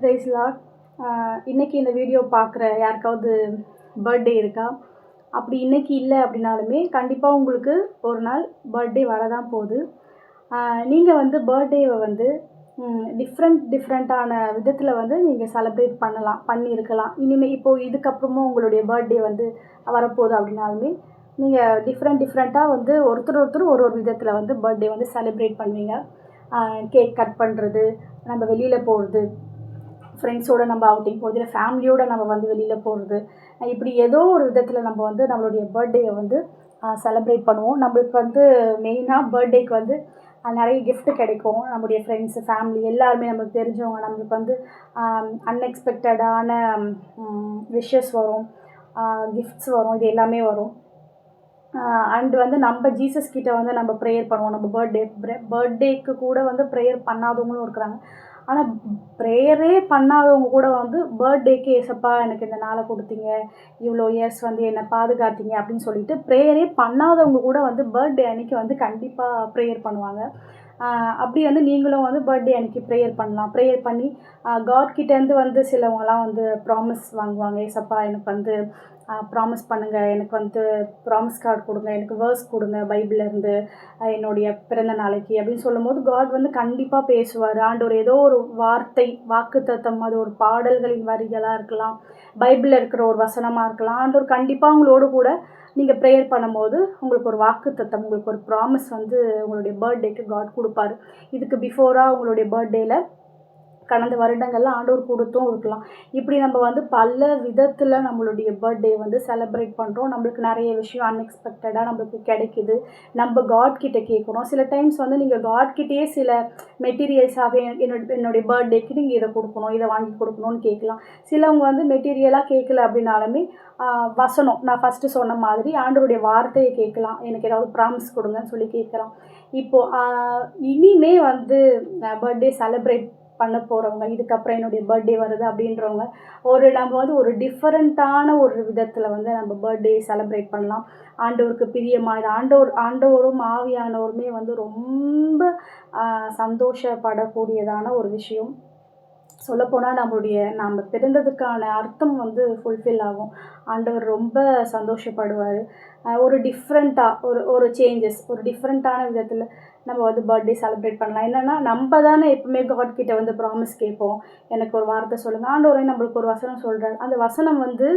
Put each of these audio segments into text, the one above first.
Price Lord. இன்றைக்கி இந்த video பார்க்குற யாருக்காவது பர்த்டே இருக்கா? அப்படி இன்றைக்கி இல்லை அப்படின்னாலுமே கண்டிப்பாக உங்களுக்கு ஒரு நாள் பர்த்டே வரதான் போகுது. நீங்கள் வந்து பர்த்டேவை வந்து டிஃப்ரெண்ட்டான விதத்தில் வந்து நீங்கள் செலிப்ரேட் பண்ணியிருக்கலாம். இனிமேல் இப்போது இதுக்கப்புறமும் உங்களுடைய பர்த்டே வந்து வரப்போகுது அப்படின்னாலுமே நீங்கள் டிஃப்ரெண்ட்டாக வந்து ஒருத்தர் ஒரு விதத்தில் வந்து பர்த்டே வந்து செலிப்ரேட் பண்ணுவீங்க. கேக் கட் பண்ணுறது, நம்ம வெளியில் போகிறது, ஃப்ரெண்ட்ஸோடு நம்ம அவுட்டிங் போகிறது, இல்லை ஃபேமிலியோடு நம்ம வந்து வெளியில் போகிறது, இப்படி ஏதோ ஒரு விதத்தில் நம்ம வந்து நம்மளுடைய பர்த்டேயை வந்து செலிப்ரேட் பண்ணுவோம். நம்மளுக்கு வந்து மெயினாக பர்த்டேக்கு வந்து நிறைய கிஃப்ட் கிடைக்கும். நம்முடைய ஃப்ரெண்ட்ஸு, ஃபேமிலி எல்லாருமே நம்மளுக்கு தெரிஞ்சவங்க நம்மளுக்கு வந்து அன்எக்ஸ்பெக்டடான விஷஸ் வரும், கிஃப்ட்ஸ் வரும், இது எல்லாமே வரும். அண்டு வந்து நம்ம ஜீசஸ் கிட்ட வந்து நம்ம ப்ரேயர் பண்ணுவோம். நம்ம பர்த்டேக்கு கூட வந்து ப்ரேயர் பண்ணாதவங்களும் இருக்கிறாங்க. ஆனால் ப்ரேயரே பண்ணாதவங்க கூட வந்து பர்த்டேக்கு ஏசப்பா எனக்கு இந்த நாளை கொடுத்தீங்க, இவ்வளோ இயர்ஸ் வந்து என்னை பாதுகாத்தீங்க அப்படின்னு சொல்லிட்டு ப்ரேயரே பண்ணாதவங்க கூட வந்து பர்த்டே அன்றைக்கி வந்து கண்டிப்பாக ப்ரேயர் பண்ணுவாங்க. அப்படி வந்து நீங்களும் வந்து பர்த்டே அன்றைக்கி ப்ரேயர் பண்ணலாம். ப்ரேயர் பண்ணி காட்கிட்டேருந்து வந்து சிலவங்கலாம் வந்து ப்ராமிஸ் வாங்குவாங்க. ஏசப்பா எனக்கு வந்து ப்ராமிஸ் பண்ணுங்கள், எனக்கு வந்து ப்ராமிஸ் கார்டு கொடுங்க, எனக்கு வேர்ஸ் கொடுங்க பைபிள்லேருந்து என்னுடைய பிறந்த நாளைக்கு அப்படின்னு சொல்லும்போது காட் வந்து கண்டிப்பாக பேசுவார். ஆண்டவர் ஏதோ ஒரு வார்த்தை, வாக்குத்தத்தம், அது ஒரு பாடல்களின் வரிகளாக இருக்கலாம், பைபிளில் இருக்கிற ஒரு வசனமாக இருக்கலாம். ஆண்டவர் கண்டிப்பாக உங்களோடு கூட நீங்கள் ப்ரேயர் பண்ணும்போது உங்களுக்கு ஒரு வாக்குத்தத்தம், உங்களுக்கு ஒரு ப்ராமிஸ் வந்து உங்களுடைய பர்த்டேக்கு காட் கொடுப்பாரு. இதுக்கு பிஃபோராக உங்களுடைய பர்த்டேயில் கடந்த வருடங்களில் ஆண்டவர் கொடுத்தும் இருக்கலாம். இப்படி நம்ம வந்து பல விதத்தில் நம்மளுடைய பர்த்டே வந்து செலிப்ரேட் பண்ணுறோம். நம்மளுக்கு நிறைய விஷயம் அன்எக்ஸ்பெக்டடாக நம்மளுக்கு கிடைக்குது. நம்ம காட்கிட்ட கேட்குறோம். சில டைம்ஸ் வந்து நீங்கள் காட்கிட்டேயே சில மெட்டீரியல்ஸாகவே என்னுடைய பர்த்டேக்கு நீங்கள் இதை கொடுக்கணும், இதை வாங்கி கொடுக்கணும்னு கேட்கலாம். சிலவங்க வந்து மெட்டீரியலாக கேட்கல அப்படின்னாலுமே வசனம், நான் ஃபஸ்ட்டு சொன்ன மாதிரி ஆண்டவருடைய வார்த்தையை கேட்கலாம். எனக்கு ஏதாவது ப்ராமிஸ் கொடுங்கன்னு சொல்லி கேட்கலாம். இப்போது இனிமே வந்து பர்த்டே செலிப்ரேட் பண்ண போகிறவங்க, இதுக்கப்புறம் என்னுடைய பர்த்டே வருது அப்படின்றவங்க நம்ம வந்து ஒரு டிஃப்ரெண்ட்டான ஒரு விதத்தில் வந்து நம்ம பர்த்டே செலிப்ரேட் பண்ணலாம். ஆண்டவருக்கு பிரியமானது, ஆண்டவரும் ஆவியானவருமே வந்து ரொம்ப சந்தோஷப்படக்கூடியதான ஒரு விஷயம். சொல்லப்போனால் நம்ம பிறந்ததுக்கான அர்த்தம் வந்து ஃபுல்ஃபில் ஆகும். ஆண்டவர் ரொம்ப சந்தோஷப்படுவார். ஒரு டிஃப்ரெண்ட்டாக ஒரு சேஞ்சஸ், ஒரு டிஃப்ரெண்ட்டான விதத்தில் நம்ம வந்து பர்த்டே செலிப்ரேட் பண்ணலாம். என்னென்னா நம்ம தானே எப்பவுமே காட்கிட்ட வந்து ப்ராமிஸ் கேட்போம், எனக்கு ஒரு வார்த்தை சொல்லுங்கள். ஆண்டவரே நம்மளுக்கு ஒரு வசனம் சொல்கிறார். அந்த வசனம் வந்து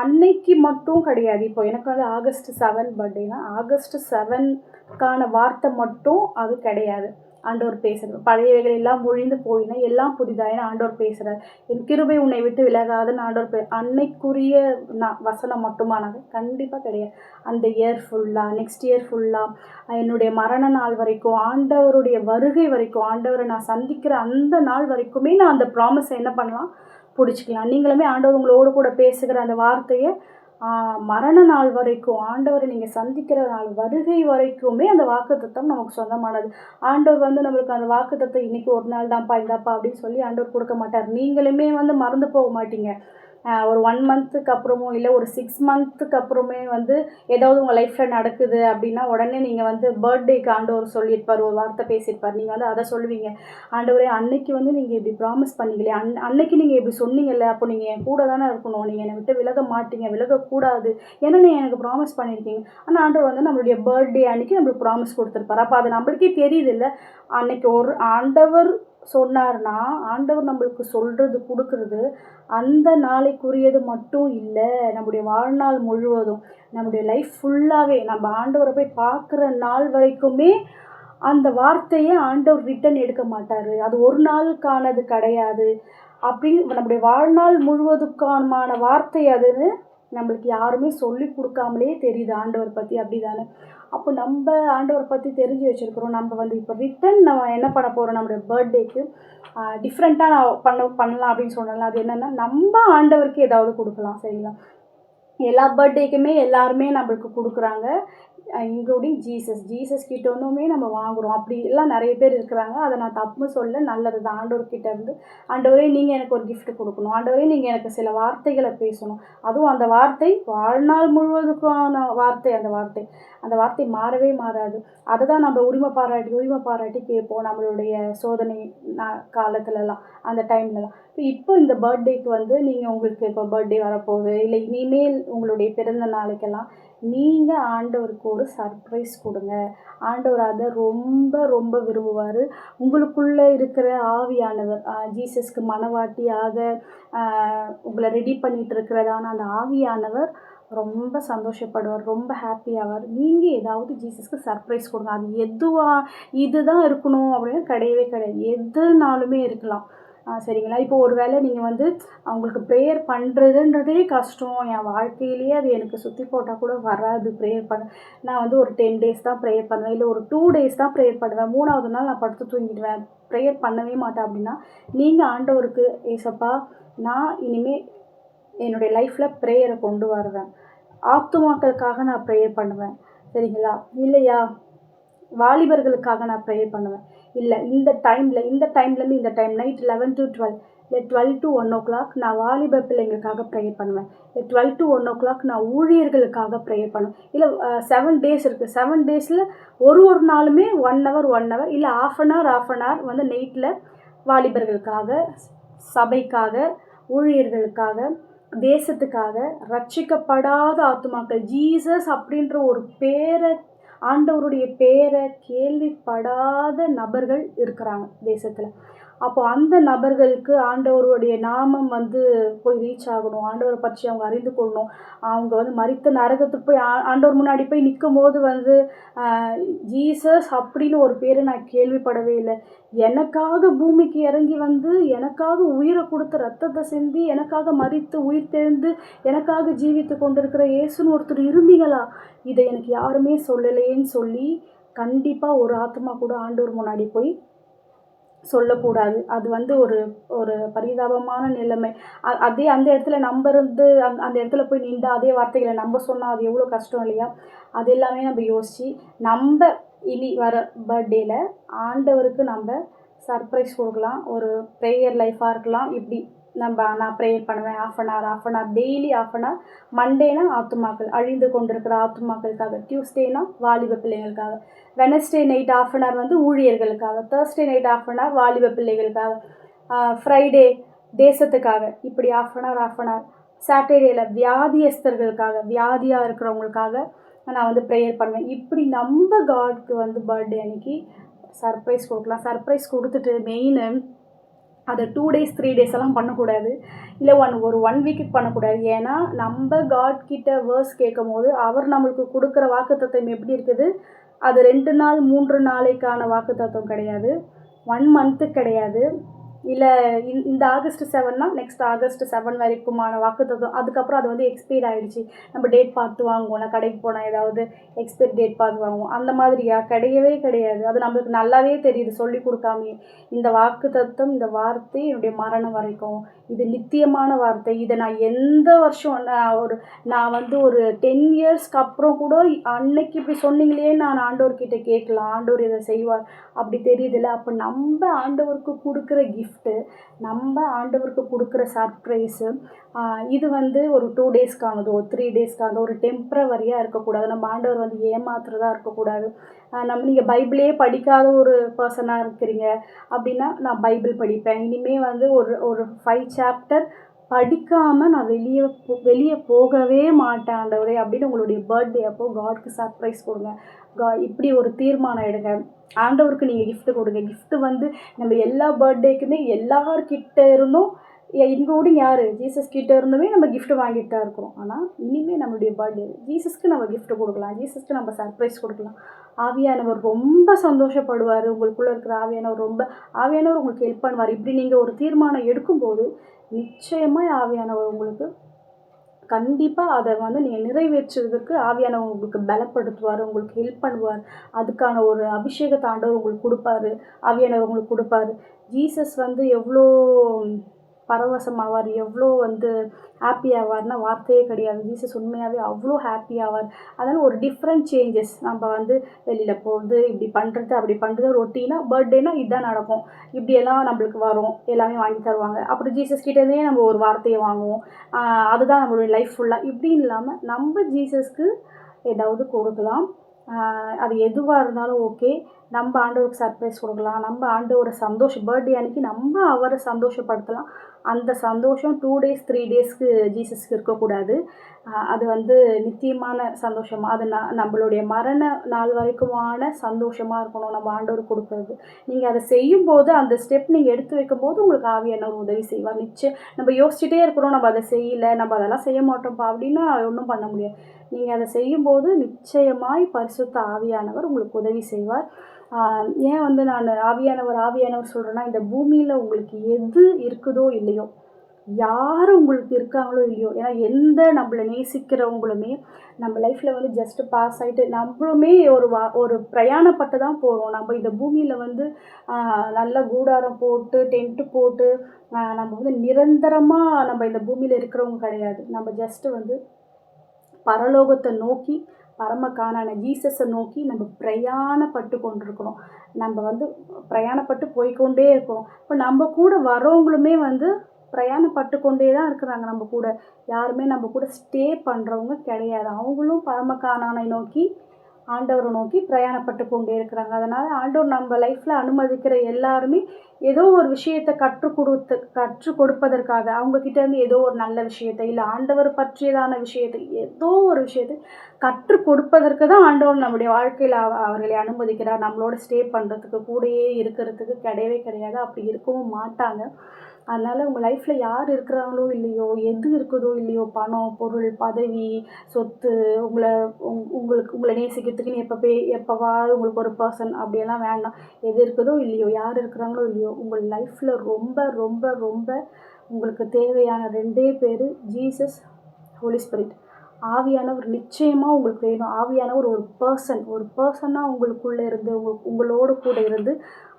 அன்னைக்கு மட்டும் கிடையாது. இப்போ எனக்கு வந்து August 7 பர்த்டேனா August 7க்கான வார்த்தை மட்டும் அது கிடையாது. ஆண்டவர் பேசுகிறது, பழையவைகள் எல்லாம் ஒழிந்து போயினா எல்லாம் புதிதாயின்னு ஆண்டவர் பேசுகிறார். என் கிருபை உன்னை விட்டு விலகாதுன்னு ஆண்டவர் அன்னைக்குரிய வசனம் மட்டுமானது கண்டிப்பாக கிடையாது. அந்த இயர் ஃபுல்லாக, நெக்ஸ்ட் இயர் ஃபுல்லாக, என்னுடைய மரண நாள் வரைக்கும், ஆண்டவருடைய வருகை வரைக்கும், ஆண்டவரை நான் சந்திக்கிற அந்த நாள் வரைக்குமே நான் அந்த ப்ராமிஸை என்ன பண்ணலாம், பிடிச்சிக்கலாம். நீங்களுமே ஆண்டவர் உங்களோடு கூட பேசுகிற அந்த வார்த்தையை மரண நாள் வரைக்கும், ஆண்டவரை நீங்கள் சந்திக்கிற நாள் வருகை வரைக்குமே அந்த வாக்குத்தத்தம் நமக்கு சொந்தமானது. ஆண்டவர் வந்து நம்மளுக்கு அந்த வாக்குத்தத்தம் இன்றைக்கி ஒரு நாள் தான்ப்பா இந்தாப்பா அப்படின்னு சொல்லி ஆண்டவர் கொடுக்க மாட்டார். நீங்களுமே வந்து மறந்து போக மாட்டீங்க. ஒரு 1 மந்த்துக்கு அப்புறமோ இல்லை ஒரு 6 மந்த்துக்கு அப்புறமே வந்து ஏதாவது உங்கள் லைஃப்பில் நடக்குது அப்படின்னா உடனே நீங்கள் வந்து பர்த்டேக்கு ஆண்டவர் சொல்லியிருப்பார், ஒரு வார்த்தை பேசியிருப்பார். நீங்கள் வந்து அதை சொல்லுவீங்க, ஆண்டவரே அன்னைக்கு வந்து நீங்கள் இப்படி ப்ராமிஸ் பண்ணீங்களே, அன்னைக்கு நீங்கள் இப்படி சொன்னீங்கல்ல, அப்போ நீங்கள் என் கூட தானே இருக்கணும், நீங்கள் என்னை விட்டு விலக மாட்டீங்க, விலகக்கூடாது, ஏன்னா நீங்கள் எனக்கு ப்ராமிஸ் பண்ணியிருக்கீங்க. ஆனால் ஆண்டவர் வந்து நம்மளுடைய பர்த்டே அன்றைக்கி நம்மளுக்கு ப்ராமிஸ் கொடுத்துருப்பார். அப்போ அது நம்மளுக்கே தெரியுது இல்லை, அன்னைக்கு ஒரு ஆண்டவர் சொன்னார்னா ஆண்டவர் நம்மளுக்கு சொல்கிறது, கொடுக்குறது அந்த நாளைக்குரியது மட்டும் இல்லை, நம்முடைய வாழ்நாள் முழுவதும், நம்முடைய லைஃப் ஃபுல்லாகவே நம்ம ஆண்டவரை போய் பார்க்குற நாள் வரைக்குமே அந்த வார்த்தையை ஆண்டவர் ரிட்டன் எடுக்க மாட்டார். அது ஒரு நாளுக்கானது கிடையாது. அப்படின்னு நம்முடைய வாழ்நாள் முழுவதுக்கான வார்த்தை அதுன்னு நம்மளுக்கு யாருமே சொல்லி கொடுக்காமலே தெரியுது ஆண்டவர் பற்றி. அப்படி தானே? அப்போ நம்ம ஆண்டவரை பற்றி தெரிஞ்சு வச்சுருக்கிறோம். நம்ம வந்து இப்போ ரிட்டன் நம்ம என்ன பண்ண போகிறோம், நம்மளுடைய பர்த்டேக்கு டிஃப்ரெண்ட்டாக நான் பண்ணலாம் அப்படின்னு சொன்னால அது என்னென்னா, நம்ம ஆண்டவருக்கு ஏதாவது கொடுக்கலாம். சரிங்களா? எல்லா பர்த்டேக்குமே எல்லாருமே நம்மளுக்கு கொடுக்குறாங்க. இன்க்ளூடிங் ஜீசஸ் கிட்ட இருந்துமே நம்ம வாங்குகிறோம். அப்படி எல்லாம் நிறைய பேர் இருக்கிறாங்க. அதை நான் தப்பு சொல்ல, நல்லது தான். ஆண்டவர்கிட்ட இருந்து, ஆண்டவரே நீங்கள் எனக்கு ஒரு gift கொடுக்கணும், ஆண்டவரே நீங்கள் எனக்கு சில வார்த்தைகளை பேசணும், அதுவும் அந்த வார்த்தை வாழ்நாள் முழுவதுக்கான வார்த்தை. அந்த வார்த்தை மாறவே மாறாது. அதை தான் நம்ம உரிமை பாராட்டி கேட்போம் நம்மளுடைய சோதனை காலத்துலலாம், அந்த டைம்லலாம். இப்போ இந்த பர்த்டேக்கு வந்து நீங்கள், உங்களுக்கு இப்போ பர்த்டே வரப்போகுது, இல்லை இனிமேல் உங்களுடைய பிறந்த நாளைக்கெல்லாம் நீங்கள் ஆண்டவருக்கு ஒரு சர்ப்ரைஸ் கொடுங்க. ஆண்டவர் அதை ரொம்ப ரொம்ப விரும்புவார். உங்களுக்குள்ளே இருக்கிற ஆவியானவர், ஜீசஸ்க்கு மனவாட்டியாக உங்களை ரெடி பண்ணிகிட்டு இருக்கிறதான அந்த ஆவியானவர் ரொம்ப சந்தோஷப்படுவார், ரொம்ப ஹாப்பியாவார். நீங்கள் ஏதாவது ஜீசஸ்க்கு சர்ப்ரைஸ் கொடுங்க. அது இதுதான் இருக்கணும் அப்படின்னு கிடையவே கிடையாது. எதுனாலுமே இருக்கலாம். சரிங்களா? இப்போ ஒரு வேளை நீங்கள் வந்து அவங்களுக்கு ப்ரேயர் பண்ணுறதுன்றதே கஷ்டம், என் வாழ்க்கையிலேயே அது எனக்கு சுற்றி போட்டால் கூட வராது ப்ரேயர் பண்ண, நான் வந்து ஒரு 10 days தான் ப்ரேயர் பண்ணுவேன், இல்லை ஒரு 2 days தான் ப்ரேயர் பண்ணுவேன், 3ஆவது நாள் நான் படுத்து தூங்கிடுவேன், ப்ரேயர் பண்ணவே மாட்டேன் அப்படின்னா, நீங்கள் ஆண்டவருக்கு, ஏசப்பா நான் இனிமேல் என்னுடைய லைஃப்பில் ப்ரேயரை கொண்டு வருவேன், ஆத்துமாக்களுக்காக நான் ப்ரேயர் பண்ணுவேன், சரிங்களா? இல்லையா, வாலிபர்களுக்காக நான் ப்ரேயர் பண்ணுவேன், இல்லை இந்த டைம்லேருந்து இந்த டைம் நைட் 11 to 12, இல்லை 12 to 1 o'clock நான் வாலிப பிள்ளைங்களுக்காக ப்ரேயர் பண்ணுவேன், இல்லை 12 to 1 o'clock நான் ஊழியர்களுக்காக ப்ரேயர் பண்ணுவேன். இல்லை 7 days இருக்குது, 7 daysல ஒரு நாளுமே 1 hour இல்லை half an hour வந்து நைட்டில் வாலிபர்களுக்காக, சபைக்காக, ஊழியர்களுக்காக, தேசத்துக்காக, ரட்சிக்கப்படாத ஆத்துமாக்கள், ஜீசஸ் அப்படின்ற ஒரு பேரை, ஆண்டவருடைய பேரை கேள்விப்படாத நபர்கள் இருக்கிறாங்க தேசத்தில். அப்போது அந்த நபர்களுக்கு ஆண்டவருடைய நாமம் வந்து போய் ரீச் ஆகணும், ஆண்டவரை பற்றி அவங்க அறிந்து கொள்ளணும். அவங்க வந்து மரித்த நரகத்துக்கு போய் ஆண்டவர் முன்னாடி போய் நிற்கும் போது வந்து ஜீசஸ் அப்படின்னு ஒரு பேரை நான் கேள்விப்படவே இல்லை, எனக்காக பூமிக்கு இறங்கி வந்து எனக்காக உயிரை கொடுத்து ரத்தத்தை சிந்தி எனக்காக மரித்து உயிர் தெழுந்து எனக்காக ஜீவித்து கொண்டிருக்கிற இயேசுன்னு ஒருத்தர் இருந்தீங்களா, இதை எனக்கு யாருமே சொல்லலையேன்னு சொல்லி கண்டிப்பாக ஒரு ஆத்மா கூட ஆண்டவர் முன்னாடி போய் சொல்லக்கூடாது. அது வந்து ஒரு பரிதாபமான நிலைமை. அதே அந்த இடத்துல நம்ம இருந்து அந்த இடத்துல போய் நின்று அதே வார்த்தைகளை நம்ம சொன்னால் அது எவ்வளோ கஷ்டம் இல்லையா? அது எல்லாமே நம்ம யோசித்து, நம்ம இனி வர பர்த்டேயில் ஆண்டவருக்கு நம்ம சர்ப்ரைஸ் கொடுக்கலாம். ஒரு ப்ரேயர் லைஃபாக இருக்கலாம். இப்படி நான் ப்ரேயர் பண்ணுவேன் half an hour daily half an hour. மண்டேனா ஆத்துமாக்கள், அழிந்து கொண்டிருக்கிற ஆத்துமாக்களுக்காக, டியூஸ்டேனா வாலிப பிள்ளைங்களுக்காக, Wednesday night half an hour வந்து ஊழியர்களுக்காக, Thursday night half an hour வாலிப பிள்ளைகளுக்காக, ஃப்ரைடே தேசத்துக்காக, இப்படி half an hour. சாட்டர்டேயில் வியாதியஸ்தர்களுக்காக, வியாதியாக இருக்கிறவங்களுக்காக நான் வந்து ப்ரேயர் பண்ணுவேன். இப்படி நம்ம காட்க்கு வந்து பர்த்டே அன்னைக்கு சர்ப்ரைஸ் கொடுக்கலாம். சர்ப்ரைஸ் கொடுத்துட்டு மெயினு அதை 2 days 3 days எல்லாம் பண்ணக்கூடாது, இல்லை ஒரு 1 வீக்குக்கு பண்ணக்கூடாது. ஏன்னா நம்ம காட்கிட்ட வேர்ஸ் கேட்கும் போது அவர் நம்மளுக்கு கொடுக்குற வாக்குத்தத்தம் எப்படி இருக்குது, அது 2 நாள் 3 நாளைக்கான வாக்குத்தத்தம் கிடையாது, 1 month கிடையாது, இல்லை இந்த August 7னா நெக்ஸ்ட் August 7 வரைக்குமான வாக்குத்தத்தம். அதுக்கப்புறம் அது வந்து எக்ஸ்பைர் ஆகிடுச்சு, நம்ம டேட் பார்த்து வாங்குவோம், நான் கடைக்கு போனால் ஏதாவது எக்ஸ்பைரி டேட் பார்த்து வாங்குவோம், அந்த மாதிரியா? கிடையவே கிடையாது. அது நம்மளுக்கு நல்லாவே தெரியுது சொல்லி கொடுக்காமே. இந்த வாக்குத்தத்தம், இந்த வார்த்தை என்னுடைய மரணம் வரைக்கும், இது நித்தியமான வார்த்தை. இதை நான் எந்த வருஷம் நான் வந்து ஒரு 10 yearsக்கு அப்புறம் கூட அன்னைக்கு இப்படி சொன்னீங்களே நான் ஆண்டவர்கிட்ட கேட்கலாம், ஆண்டவர் இதை செய்வார், அப்படி தெரியுதுல்ல. அப்போ நம்ம ஆண்டவருக்கு கொடுக்குற கிஃப்ட்டு, நம்ம ஆண்டவருக்கு கொடுக்குற சர்ப்ரைஸு, இது வந்து ஒரு 2 daysக்கானதோ 3 daysக்கானதோ ஒரு டெம்ப்ரவரியாக இருக்கக்கூடாது. நம்ம ஆண்டவர் வந்து ஏமாத்துறதா இருக்கக்கூடாது. நீங்கள் பைபிளே படிக்காத ஒரு பர்சனாக இருக்கிறீங்க அப்படின்னா, நான் பைபிள் படிப்பேன், இனிமேல் வந்து ஒரு 5 chapter படிக்காமல் நான் வெளியே போகவே மாட்டேன் ஆண்டவரே அப்படின்னு உங்களுடைய பர்த்டே அப்போ காட்க்கு சர்ப்ரைஸ் கொடுங்க. இப்படி ஒரு தீர்மானம் எடுங்க. ஆண்டவருக்கு நீங்கள் gift கொடுங்க. gift வந்து நம்ம எல்லா பர்த்டேக்குமே எல்லார்கிட்ட இருந்தும், இன்க்ளூடிங் யார், ஜீசஸ் கிட்ட இருந்துமே நம்ம gift வாங்கிட்டு தான் இருக்கிறோம். ஆனால் இனிமேல் நம்மளுடைய பர்த்டே ஜீசஸ்க்கு நம்ம gift கொடுக்கலாம், ஜீசஸ்க்கு நம்ம சர்ப்ரைஸ் கொடுக்கலாம். ஆவியானவர் ரொம்ப சந்தோஷப்படுவார். உங்களுக்குள்ளே இருக்கிற ஆவியானவர் உங்களுக்கு ஹெல்ப் பண்ணுவார். இப்படி நீங்கள் ஒரு தீர்மானம் எடுக்கும்போது நிச்சயமாக ஆவியானவர் உங்களுக்கு கண்டிப்பாக அதை வந்து நீங்கள் நிறைவேற்றுவதற்கு ஆவியானவர் உங்களுக்கு பலப்படுத்துவார், உங்களுக்கு ஹெல்ப் பண்ணுவார். அதுக்கான ஒரு அபிஷேகத்தை ஆண்டவர் உங்களுக்கு கொடுப்பாரு, ஆவியானவர் உங்களுக்கு கொடுப்பாரு. ஜீசஸ் வந்து எவ்வளோ பரவசமாவார், எவ்வளோ வந்து ஹாப்பி ஆவார்னா வார்த்தையே கிடையாது. ஜீசஸ் உண்மையாகவே அவ்வளோ ஹாப்பி ஆவார். அதனால் ஒரு டிஃப்ரெண்ட் சேஞ்சஸ் நம்ம வந்து வெளியில் போகிறது, இப்படி பண்ணுறது, அப்படி பண்ணுறது, ரொட்டீனாக பர்த்டேனா இதுதான் நடக்கும், இப்படியெல்லாம் நம்மளுக்கு வரும், எல்லாமே வாங்கி தருவாங்க. அப்புறம் ஜீசஸ் கிட்டேருந்தே நம்ம ஒரு வார்த்தையை வாங்குவோம். அதுதான் நம்மளுடைய லைஃப் ஃபுல்லாக. இப்படின்னு இல்லாமல் நம்ம ஜீசஸ்க்கு ஏதாவது கொடுக்கலாம். அது எதுவாக இருந்தாலும் ஓகே. நம்ம ஆண்டவருக்கு சர்ப்ரைஸ் கொடுக்கலாம். நம்ம ஆண்டவரை பர்த்டே அன்றைக்கி நம்ம அவரை சந்தோஷப்படுத்தலாம். அந்த சந்தோஷம் 2 days 3 daysக்கு ஜீசஸ்க்கு இருக்கக்கூடாது. அது வந்து நித்தியமான சந்தோஷமாக, அது நம்மளுடைய மரண நாள் வரைக்குமான சந்தோஷமாக இருக்கணும் நம்ம ஆண்டவருக்கு கொடுக்குறது. நீங்கள் அதை செய்யும்போது, அந்த ஸ்டெப் நீங்கள் எடுத்து வைக்கும்போது உங்களுக்கு ஆவியானவர் உதவி செய்வார். நிச்சயம் நம்ம யோசிச்சுட்டே இருக்கிறோம், நம்ம அதை செய்யலை, நம்ம அதெல்லாம் செய்ய மாட்டோம்ப்பா அப்படின்னா ஒன்றும் பண்ண முடியாது. நீங்கள் அதை செய்யும்போது நிச்சயமாய் பரிசுத்த ஆவியானவர் உங்களுக்கு உதவி செய்வார். ஏன் வந்து நான் ஆவியானவர் சொல்கிறேன்னா, இந்த பூமியில் உங்களுக்கு எது இருக்குதோ இல்லையோ, யார் உங்களுக்கு இருக்காங்களோ இல்லையோ, ஏன்னா எந்த நம்மளை நேசிக்கிறவங்களுமே நம்ம லைஃப்பில் வந்து ஜஸ்ட்டு பாஸ் ஆகிட்டு நம்மளுமே ஒரு பிரயாணப்பட்டு தான் போகிறோம். நம்ம இந்த பூமியில் வந்து நல்ல கூடாரம் போட்டு டென்ட்டு போட்டு நம்ம வந்து நிரந்தரமாக நம்ம இந்த பூமியில் இருக்கிறவங்க கிடையாது. நம்ம ஜஸ்ட்டு வந்து பரலோகத்தை நோக்கி, பரமகானான ஜீசஸை நோக்கி நம்ம பிரயாணப்பட்டு கொண்டிருக்கிறோம். நம்ம வந்து பிரயாணப்பட்டு போய்கொண்டே இருக்கோம். இப்போ நம்ம கூட வரவங்களுமே வந்து பிரயாணப்பட்டு கொண்டே தான் இருக்கிறாங்க. நம்ம கூட யாருமே நம்ம கூட ஸ்டே பண்ணுறவங்க கிடையாது. அவங்களும் பரமகானானை நோக்கி, ஆண்டவரை நோக்கி பிரயாணப்பட்டு கொண்டே இருக்கிறாங்க. அதனால் ஆண்டவர் நம்ம லைஃப்பில் அனுமதிக்கிற எல்லாருமே ஏதோ ஒரு விஷயத்தை கற்றுக் கொடுப்பதற்காக, அவங்கக்கிட்டேருந்து ஏதோ ஒரு நல்ல விஷயத்தை, இல்லை ஆண்டவர் பற்றியதான விஷயத்தை, ஏதோ ஒரு விஷயத்தை கற்றுக் கொடுப்பதற்கு தான் ஆண்டவர் நம்முடைய வாழ்க்கையில் அவர்களை அனுமதிக்கிறார். நம்மளோட ஸ்டே பண்ணுறதுக்கு, கூடயே இருக்கிறதுக்கு கிடையவே கிடையாது. அப்படி இருக்கவும் மாட்டாங்க. அதனால் உங்கள் லைஃப்பில் யார் இருக்கிறாங்களோ இல்லையோ, எது இருக்குதோ இல்லையோ, பணம், பொருள், பதவி, சொத்து, உங்களை நேசிக்கிறதுக்குன்னு எப்போவாவது உங்களுக்கு ஒரு பர்சன் அப்படியெல்லாம் வேண்டாம். எது இருக்குதோ இல்லையோ, யார் இருக்கிறாங்களோ இல்லையோ, உங்கள் லைஃப்பில் ரொம்ப ரொம்ப ரொம்ப உங்களுக்கு தேவையான 2 பேர் ஜீசஸ், ஹோலி ஸ்பிரிட். ஆவியானவர் நிச்சயமாக உங்களுக்கு வேணும். ஆவியானவர் ஒரு பர்சனாக உங்களுக்குள்ளே இருந்து உங்களோடு கூட இருந்து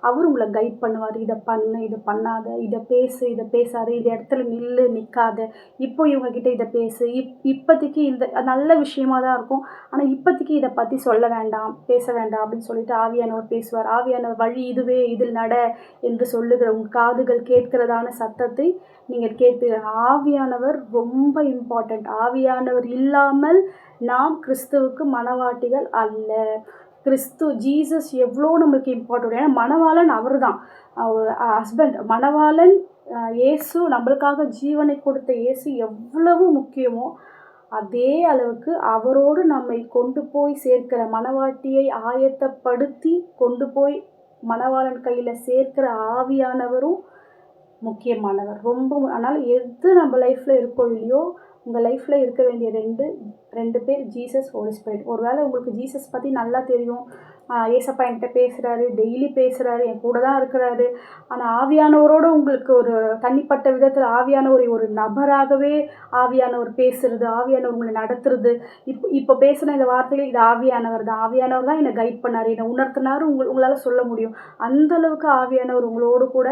அவர் உங்களை கைட் பண்ணுவார். இதை பண்ணு, இதை பண்ணாத, இதை பேசு, இதை பேசாத, இந்த இடத்துல நில்லு, நிற்காத, இப்போ இவங்கக்கிட்ட இதை பேசு, இப்போதைக்கு இந்த நல்ல விஷயமாக தான் இருக்கும், ஆனால் இப்போதைக்கு இதை பற்றி சொல்ல வேண்டாம், பேச வேண்டாம் அப்படின்னு சொல்லிட்டு ஆவியானவர் பேசுவார். ஆவியானவர் வழி இதுவே, இதில் நட என்று சொல்லுகிற உங்கள் காதுகள் கேட்கிறதான சத்தத்தை நீங்கள் கேட்பீர்கள். ஆவியானவர் ரொம்ப இம்பார்ட்டண்ட். ஆவியானவர் இல்லாமல் நாம் கிறிஸ்துவுக்கு மனவாட்டிகள் அல்ல. ஜீசஸ் எவ்வளோ நம்மளுக்கு இம்பார்ட்டன்ட். ஏன்னா மணவாளன் அவர் தான், ஒரு ஹஸ்பண்ட். மணவாளன் இயேசு, நம்மளுக்காக ஜீவனை கொடுத்த இயேசு எவ்வளவு முக்கியமோ அதே அளவுக்கு அவரோடு நம்மை கொண்டு போய் சேர்க்கிற, மணவாட்டியை ஆயத்தப்படுத்தி கொண்டு போய் மணவாளன் கையில் சேர்க்கிற ஆவியானவரும் முக்கியமானவர், ரொம்ப. அதனால் எது நம்ம லைஃப்பில் இருக்கோ இல்லையோ, உங்கள் லைஃப்பில் இருக்க வேண்டிய ரெண்டு பேர் ஜீசஸ், ஹோலி ஸ்பிரிட். ஒருவேளை உங்களுக்கு ஜீசஸ் பற்றி நல்லா தெரியும், ஏசப்பா என்கிட்ட பேசுகிறாரு, டெய்லி பேசுகிறாரு, என் கூட தான் இருக்கிறாரு, ஆனால் ஆவியானவரோடு உங்களுக்கு ஒரு தனிப்பட்ட விதத்தில் ஆவியானவர் ஒரு நபராகவே ஆவியானவர் பேசுகிறது, ஆவியானவர் உங்களை நடத்துறது, இப்போ பேசுகிற இந்த வார்த்தைகள் இது ஆவியானவர் தான் என்னை கைட் பண்ணார், என்னை உணர்த்தினார், உங்களால் சொல்ல முடியும். அந்தளவுக்கு ஆவியானவர் உங்களோடு கூட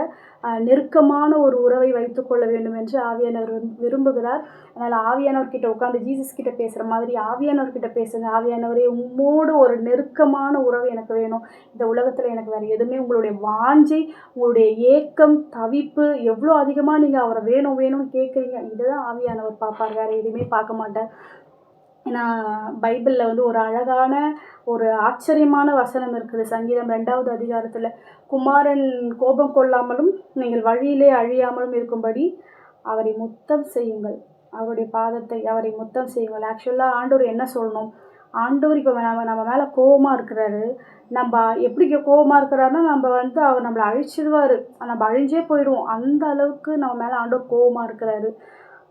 நெருக்கமான ஒரு உறவை வைத்துக்கொள்ள வேண்டும் என்று ஆவியானவர் விரும்புகிறார். அதனால் ஆவியானவர்கிட்ட உட்காந்து ஜீசஸ் கிட்ட பேசுகிற மாதிரி ஆவியானவர்கிட்ட பேசுங்க. ஆவியானவரே, உம்மோடு ஒரு நெருக்கமான உறவு எனக்கு வேணும். இந்த உலகத்தில் எனக்கு வேறு எதுவுமே, உங்களுடைய வாஞ்சை, உங்களுடைய ஏக்கம், தவிப்பு எவ்வளோ அதிகமாக நீங்கள் அவரை வேணும்னு கேட்குறீங்க, இதுதான் ஆவியானவர் பார்ப்பார், வேறு எதுவுமே பார்க்க மாட்டார். ஏன்னா பைபிளில் வந்து ஒரு அழகான ஒரு ஆச்சரியமான வசனம் இருக்குது. சங்கீதம் 2வது அதிகாரத்தில், குமாரன் கோபம் கொள்ளாமலும் நீங்கள் வழியிலே அழியாமலும் இருக்கும்படி அவரை முத்தம் செய்யுங்கள், அவருடைய பாதத்தை அவரை முத்தம் செய்யுங்கள். ஆக்சுவலாக ஆண்டவர் என்ன சொல்லணும், ஆண்டவர் இப்போ நம்ம மேலே கோபமாக இருக்கிறாரு. நம்ம எப்படி கோபமாக இருக்கிறாருன்னா, நம்ம வந்து அவர் நம்மளை அழிச்சிடுவார், நம்ம அழிஞ்சே போயிடுவோம், அந்த அளவுக்கு நம்ம மேலே ஆண்டவர் கோபமாக இருக்கிறாரு.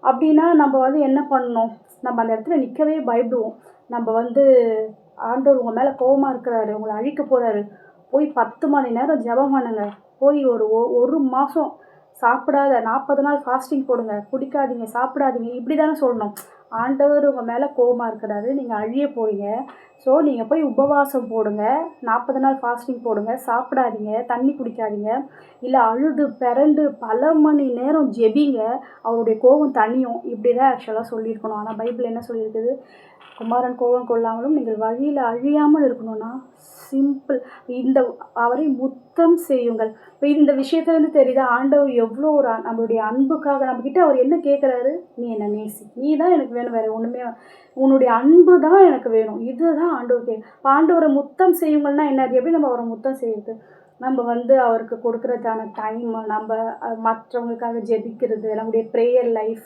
அப்படின்னா நம்ம வந்து என்ன பண்ணணும், நம்ம அந்த இடத்துல நிற்கவே பயப்படுவோம். நம்ம வந்து ஆண்டவர் உங்கள் மேலே கோபமாக இருக்கிறாரு, உங்களை அழிக்க போகிறாரு, போய் 10 மணி நேரம் ஜெபம் பண்ணுங்க, போய் ஒரு மாதம் சாப்பிடாத 40 நாள் ஃபாஸ்டிங் போடுங்க, குடிக்காதீங்க, சாப்பிடாதீங்க, இப்படி தானே சொல்லணும். ஆண்டவர் உங்கள் மேலே கோபமாக இருக்கிறாரு, நீங்கள் அழிய போறீங்க, ஸோ நீங்கள் போய் உபவாசம் போடுங்க, 40 நாள் ஃபாஸ்டிங் போடுங்க, சாப்பிடாதீங்க, தண்ணி குடிக்காதீங்க, இல்லை அழுது பிறண்டு பல மணி நேரம் ஜெபிங்க, அவருடைய கோபம் தனியும். இப்படி தான் ஆக்சுவலாக சொல்லியிருக்கணும். ஆனால் பைபிள் என்ன சொல்லியிருக்குது? குமாரன் கோபம் கொள்ளாமலும் நீங்கள் வழியில் அழியாமல் இருக்கணும்னா சிம்பிள், இந்த அவரை முத்தம் செய்யுங்கள். இப்போ இந்த விஷயத்துலேருந்து தெரியுதா ஆண்டவர் எவ்வளோ ஒரு நம்மளுடைய அன்புக்காக நம்மக்கிட்ட அவர் என்ன கேட்குறாரு? நீ என்னை நேசி, நீ தான் எனக்கு வேணும், வேறு ஒன்றுமே, உன்னுடைய அன்பு தான் எனக்கு வேணும். இதுதான் ஆண்டவர் இப்போ ஆண்டவரை முத்தம் செய்யுங்கள்னா என்னது? எப்படி நம்ம அவரை முத்தம் செய்யுது? நம்ம அவருக்கு கொடுக்குறதான டைம், நம்ம மற்றவங்களுக்காக ஜெபிக்கிறது, நம்முடைய ப்ரேயர் லைஃப்,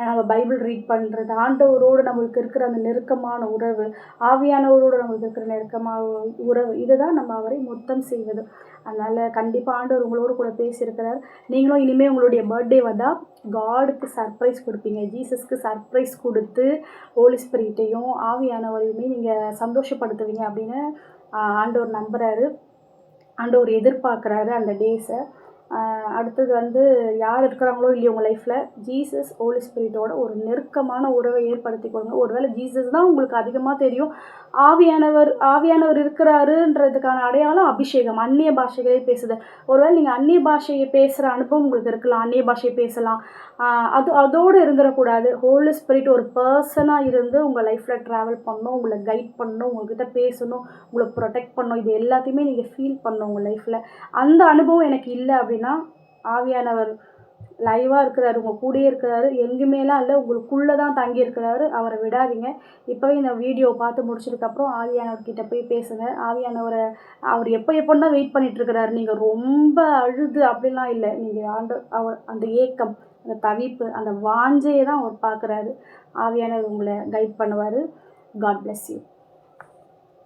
நம்ம பைபிள் ரீட் பண்ணுறது, ஆண்டவரோடு நம்மளுக்கு இருக்கிற அந்த நெருக்கமான உறவு, ஆவியானவரோடு நம்மளுக்கு இருக்கிற நெருக்கமான உறவு, இதுதான் நம்ம அவரை முத்தம் செய்வது. அதனால் கண்டிப்பாக ஆண்டவர் உங்களோடு கூட பேசியிருக்கிறார். நீங்களும் இனிமேல் உங்களுடைய பர்த்டே வந்தால் காடுக்கு சர்ப்ரைஸ் கொடுப்பீங்க. ஜீசஸ்க்கு சர்ப்ரைஸ் கொடுத்து ஹோலி ஸ்பிரிட்டையும் ஆவியானவரையுமே நீங்கள் சந்தோஷப்படுத்துவீங்க அப்படின்னு ஆண்டவர் நம்புகிறாரு. ஆண்டவர் எதிர்பார்க்குறாரு அந்த டேஸை. அடுத்தது யார் இருக்கிறாங்களோ இல்லையோ உங்கள் லைஃப்பில் ஜீசஸ் ஹோலி ஸ்பிரிட்டோட ஒரு நெருக்கமான உறவை ஏற்படுத்தி கொடுங்க. ஒருவேளை ஜீசஸ் தான் உங்களுக்கு அதிகமாக தெரியும், ஆவியானவர் இருக்கிறாருன்றதுக்கான அடையாளம் அபிஷேகம், அந்நிய பாஷைகளே பேசுது. ஒருவேளை நீங்கள் அந்நிய பாஷையை பேசுகிற அனுபவம் உங்களுக்கு இருக்கலாம், அந்நிய பாஷையை பேசலாம். அதோடு இருந்துடக்கூடாது. ஹோலி ஸ்பிரிட் ஒரு பர்சனாக இருந்து உங்கள் லைஃப்பில் ட்ராவல் பண்ணணும், உங்களை கைட் பண்ணணும், உங்கள்கிட்ட பேசணும், உங்களை ப்ரொடெக்ட் பண்ணணும். இது எல்லாத்தையுமே நீங்கள் ஃபீல் பண்ணணும் உங்கள் லைஃப்பில். அந்த அனுபவம் எனக்கு இல்லை அப்படின்னா ஆவியானவர் லைவாக இருக்கிறாரு, உங்கள் கூடயே இருக்கிறாரு, எங்கேயுமேலாம் இல்லை, உங்களுக்குள்ளே தான் தங்கி இருக்கிறாரு. அவரை விடாதீங்க. இப்போவே இந்த வீடியோ பார்த்து முடிச்சதுக்கப்புறம் ஆவியானவர்கிட்ட போய் பேசுங்க. அவர் எப்போன்னு தான் வெயிட் பண்ணிகிட்ருக்கிறாரு. நீங்கள் ரொம்ப அழுது அப்படிலாம் இல்லை, நீங்கள் அவர் அந்த ஏக்கம், அந்த தவிப்பு, அந்த வாஞ்சையை தான் அவர் பார்க்குறாரு. ஆவியானவர் உங்களை கைட் பண்ணுவார். God bless you.